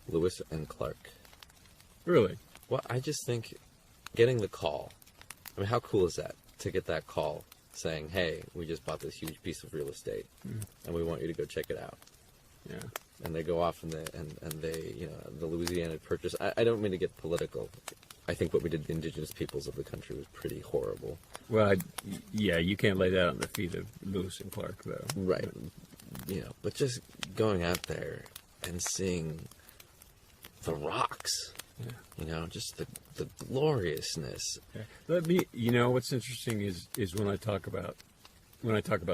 Lewis and Clark. Really? Well, I just think getting the call. I mean, how cool is that to get that call saying, "Hey, we just bought this huge piece of real estate, and we want you to go check it out." Yeah. And they go off and they, you know, the Louisiana Purchase. I don't mean to get political. I think what we did to the indigenous peoples of the country was pretty horrible. Well, yeah, you can't lay that on the feet of Lewis and Clark, though. Right. You know, but just going out there and seeing the rocks, you know, just the gloriousness. Yeah. Let me, you know, what's interesting is when I talk about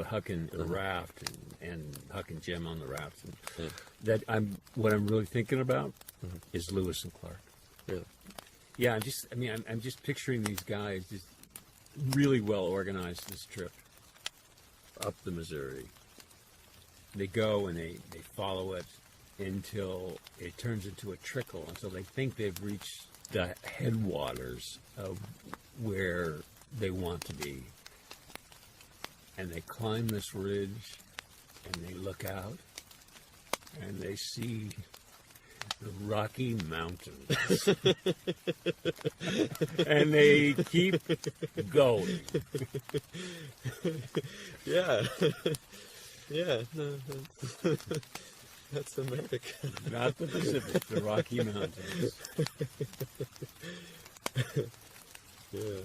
Huck and the raft and Huck and Jim on the raft, and what I'm really thinking about is Lewis and Clark. Really? Yeah, I'm just picturing these guys just really well organized this trip up the Missouri. They go and they follow it until it turns into a trickle, until they think they've reached the headwaters of where they want to be. And they climb this ridge, and they look out, and they see the Rocky Mountains. And they keep going. Yeah. Yeah, no, that's America. Not the Pacific, the Rocky Mountains. Yeah.